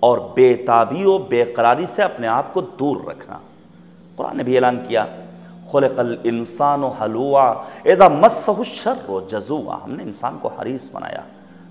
اور بے تابی و بے قراری سے اپنے آپ کو دور رکھنا۔ قرآن نے بھی اعلان کیا خلق الانسان حلوعا اذا مسہ الشر جزوعا، ہم نے انسان کو حریص بنایا،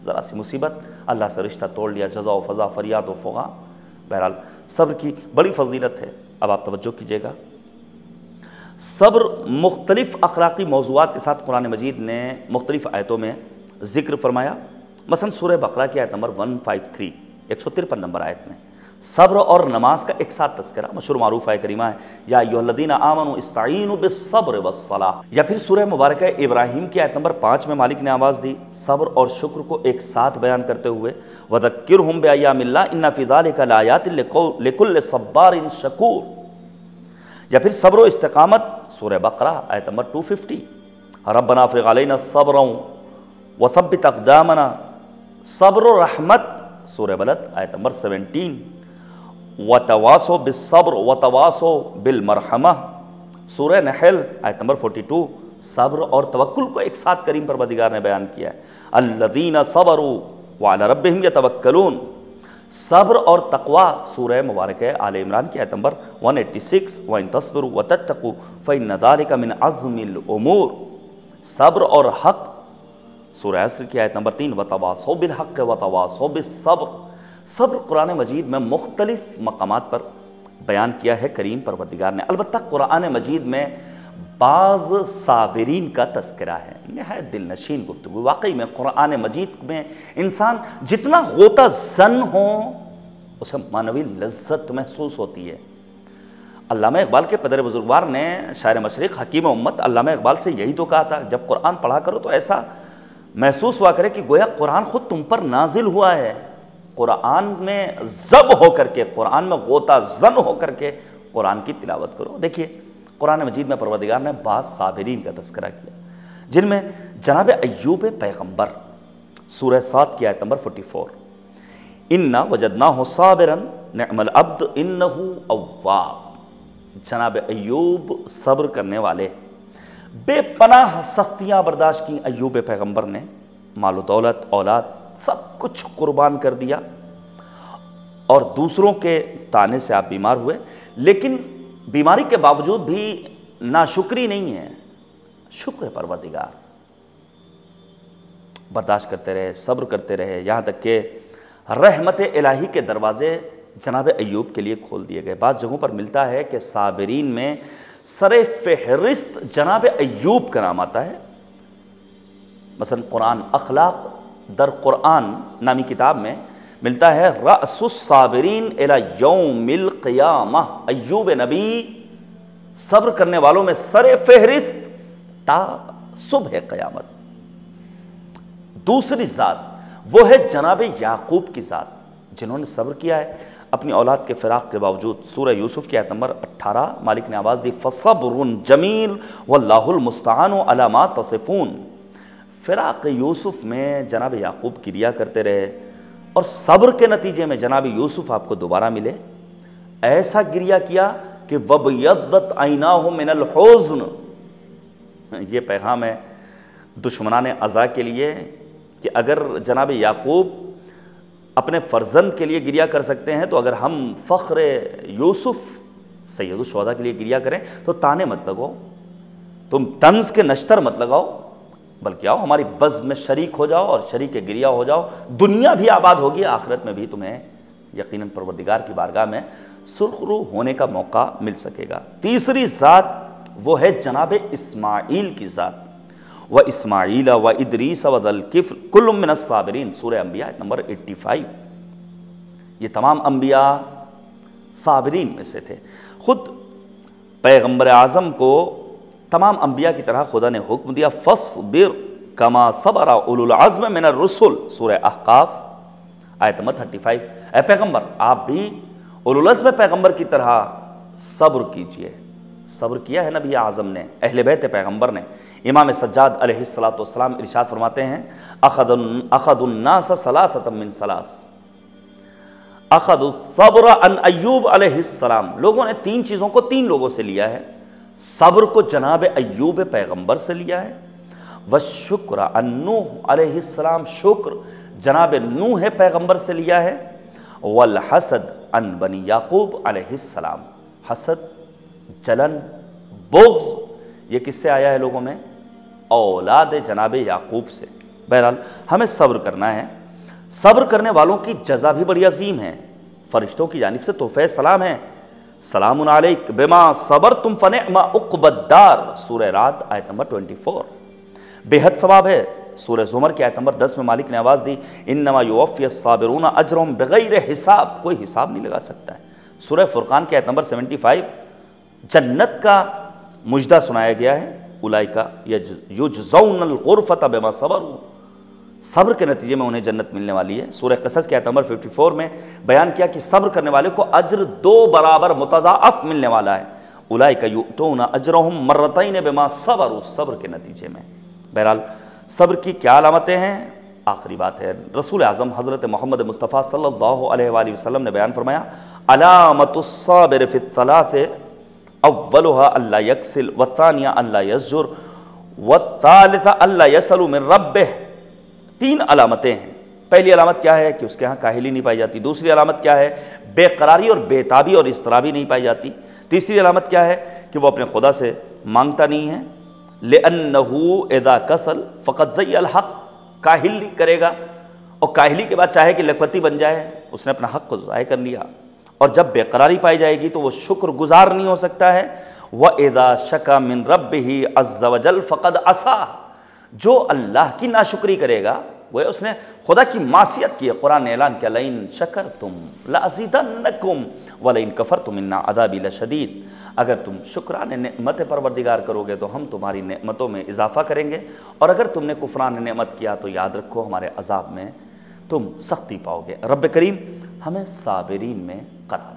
ذرا سی مصیبت اللہ سے رشتہ توڑ لیا، جزا و فضا، فریاد و فغاں۔ بہرحال صبر کی بڑی فضیلت ہے۔ اب آپ توجہ کیجئے گا، صبر مختلف اخلاقی موضوعات کے ساتھ قرآن مجید نے مختلف آیتوں میں ذکر فرمایا۔ مثلا سورہ بقرہ کی آیت نمبر 153 153 نمبر آیت میں صبر اور نماز کا ایک ساتھ تذکرہ، مشہور معروف آیت کریمہ ہے یا ایھا الذین آمنوا استعینوا بالصبر والصلاۃ۔ یا پھر سورہ مبارکہ ابراہیم کی آیت نمبر 5 میں مالک نے آواز دی صبر اور شکر کو ایک ساتھ بیان کرتے ہوئے وذکرہم بایام اللہ ان فی ذلک لآیات لکل صبار شکور۔ یا پھر صبر و استقامت سورہ بقرہ آیت نمبر 250 ربنا افرغ علینا صبرا وثبت اقدامنا۔ صبر و رحمت سورہ بلد آیت نمبر 17 وتواصوا بالصبر وتواصوا بالمرحمہ۔ سورہ نحل آیت نمبر 42 صبر اور توکل کو ایک ساتھ کریم پروردگار نے بیان کیا ہے الذین صبروا وعلی ربہم یتوکلون۔ صبر اور تقوی سورہ مبارکہ آل عمران کی آیت نمبر 186 وَإِن تَصْبِرُوا وَتَتَّقُوا فَإِنَّ ذَلِكَ مِنْ عَزْمِ الْأُمُورِ۔ صبر اور حق سورہ عصر کی آیت نمبر 3 وَتَوَاصَوْا بِالْحَقِّ وَتَوَاصَوْا بِالصَّبْرِ۔ صبر قرآن مجید میں مختلف مقامات پر بیان کیا ہے کریم پروردگار نے۔ البتہ قرآن مجید میں بعض صابرین کا تذکرہ ہے، نہایت دل نشین گفتگو۔ واقعی میں قرآن مجید میں انسان جتنا غوطہ زن ہو اسے معنوی لذت محسوس ہوتی ہے۔ علامہ اقبال کے پدر بزرگوار نے شاعر مشرق حکیم امت علامہ اقبال سے یہی تو کہا تھا جب قرآن پڑھا کرو تو ایسا محسوس ہوا کرے کہ گویا قرآن خود تم پر نازل ہوا ہے۔ قرآن میں ضب ہو کر کے، قرآن میں غوطہ زن ہو کر کے قرآن کی تلاوت کرو۔ دیکھیے قرآن مجید میں پروردگار نے بعض صابرین کا تذکرہ کیا جن میں جناب ایوب پیغمبر سورہ 7 کی آیت نمبر 44 اِنَّا وَجَدْنَاهُ صَابِرًا نِعْمَ الْعَبْدُ إِنَّهُ أَوَّابٌ۔ جناب ایوب صبر کرنے والے، بے پناہ سختیاں برداشت کی ایوب پیغمبر نے، مال و دولت اولاد سب کچھ قربان کر دیا، اور دوسروں کے تانے سے آپ بیمار ہوئے، لیکن بیماری کے باوجود بھی ناشکری نہیں ہے، شکر پروردگار، برداشت کرتے رہے، صبر کرتے رہے، یہاں تک کہ رحمت الہی کے دروازے جناب ایوب کے لیے کھول دیے گئے۔ بعض جگہوں پر ملتا ہے کہ صابرین میں سر فہرست جناب ایوب کا نام آتا ہے۔ مثلا قرآن اخلاق در قرآن نامی کتاب میں ملتا ہے رأس الصابرین الی یوم القیامہ، ایوب نبی صبر کرنے والوں میں سر فہرست تا صبح قیامت۔ دوسری ذات وہ ہے جناب یعقوب کی ذات جنہوں نے صبر کیا ہے اپنی اولاد کے فراق کے باوجود۔ سورہ یوسف کی آیت نمبر 18 مالک نے آواز دی فَصَبْرٌ جَمِيلٌ وَاللَّهُ الْمُسْتَعَانُ عَلَى مَا تَصِفُونَ۔ فراق یوسف میں جناب یعقوب گریا کرتے رہے اور صبر کے نتیجے میں جناب یوسف آپ کو دوبارہ ملے، ایسا گریا کیا کہ وَبْيَضَّتْ عَيْنَاهُ مِنَ الْحُزْنِ۔ یہ پیغام ہے دشمنان عزا کے لیے کہ اگر جناب یعقوب اپنے فرزند کے لیے گریا کر سکتے ہیں تو اگر ہم فخر یوسف سید الشہداء کے لیے گریا کریں تو تانے مت لگاؤ، تم طنز کے نشتر مت لگاؤ، بلکہ آؤ ہماری بزم میں شریک ہو جاؤ اور شریک گریا ہو جاؤ، دنیا بھی آباد ہوگی، آخرت میں بھی تمہیں یقیناً پروردگار کی بارگاہ میں سرخرو ہونے کا موقع مل سکے گا۔ تیسری ذات وہ ہے جناب اسماعیل کی ذات، وَإِسْمَاعِيلَ وَإِدْرِيسَ وَذَا الْكِفْلِ كُلٌّ مِّنَ الصَّابِرِينَ۔ سورہ انبیاء نمبر 85۔ یہ تمام انبیاء صابرین میں سے تھے۔ خود پیغمبر اعظم کو تمام انبیاء کی طرح خدا نے حکم دیا فَاصْبِرْ كَمَا صَبَرَ أُولُو الْعَزْمِ مِنَ الرُّسُلِ۔ سورہ احقاف آیت نمبر 35۔ اے پیغمبر آپ بھی اولو العزم پیغمبر کی طرح صبر کیجئے۔ صبر کیا ہے نبی اعظم نے، اہل بیت پیغمبر نے۔ امام سجاد علیہ السلام ارشاد فرماتے ہیں اخذ الناس ثلاثة من ثلاث، اخذ الصبر عن ایوب علیہ السلام، لوگوں نے تین چیزوں کو تین لوگوں سے لیا ہے۔ صبر کو جناب ایوب پیغمبر سے لیا ہے، والشکر عن نوح علیہ السلام، شکر جناب نوح پیغمبر سے لیا ہے، والحسد عن بنی یعقوب علیہ السلام، حسد، جلن، بغض، یہ کس سے آیا ہے لوگوں میں؟ اولاد جناب یعقوب سے۔ بہرحال ہمیں صبر کرنا ہے، صبر کرنے والوں کی جزا بھی بڑی عظیم ہے، فرشتوں کی جانب سے تحفہ سلام ہے، سلام علیک بما صبرتم فنعم عقبی الدار، سورہ رعد آیت نمبر 24۔ بے حد ثواب ہے، سورہ زمر کی آیت نمبر 10 میں مالک نے آواز دی، انما یوفی الصابرون اجرهم بغیر حساب، کوئی حساب نہیں لگا سکتا ہے۔ سورہ فرقان کی آیت نمبر 75 جنت کا مجدہ سنایا گیا ہے، اولئک یجزون الغرفۃ بما صبروا، صبر کے نتیجے میں انہیں جنت ملنے والی ہے۔ سورہ قصص کی آیت نمبر 54 میں بیان کیا کہ صبر کرنے والے کو اجر 2 برابر متضاعف ملنے والا ہے، اولئک یؤتون اجرهم مرتین بما صبروا، صبر کے نتیجے میں۔ بہرحال صبر کی کیا علامتیں ہیں؟ آخری بات ہے، رسول اعظم حضرت محمد مصطفیٰ صلی اللہ علیہ وآلہ وسلم نے بیان فرمایا، علامت الصابر فی الثلاث اولها الا یکسل والثانیہ الا یزجر والثالثہ الا یسل من ربہ۔ 3 علامتیں ہیں۔ پہلی علامت کیا ہے کہ اس کے ہاں کاہلی نہیں پائی جاتی، دوسری علامت کیا ہے؟ بے قراری اور بے تابی اور اضطرابی نہیں پائی جاتی، تیسری علامت کیا ہے کہ وہ اپنے خدا سے مانگتا نہیں ہے، لِأَنَّهُ اِذَا كَسَلْ فَقَدْ زَيَّ الْحَقِّ، کاہل نہیں کرے گا، اور کاہلی کے بعد چاہے کہ لکھپتی بن جائے، اس نے اپنا حق کو ضائع کر لیا، اور جب بے قراری پائی جائے گی تو وہ شکر گزار نہیں ہو سکتا ہے، وَإِذَا شَكَى مِن رَبِّهِ عَزَّ وَجَلْ فَقَدْ عَصَىٰ، جو اللہ کی ناشکری کرے گا وہ اس نے خدا کی معصیت کی ہے۔ قرآن نے اعلان کیا، لَئِن شَكَرْتُمْ لَأَزِيدَنَّكُمْ وَلَئِن كَفَرْتُمْ إِنَّ عَذَابِي لَشَدِيدٌ، اگر تم شکران نعمت پروردگار کرو گے تو ہم تمہاری نعمتوں میں اضافہ کریں گے، اور اگر تم نے کفران نعمت کیا تو یاد رکھو ہمارے عذاب میں تم سختی پاؤ گے۔ رب کریم ہمیں صابرین میں قرار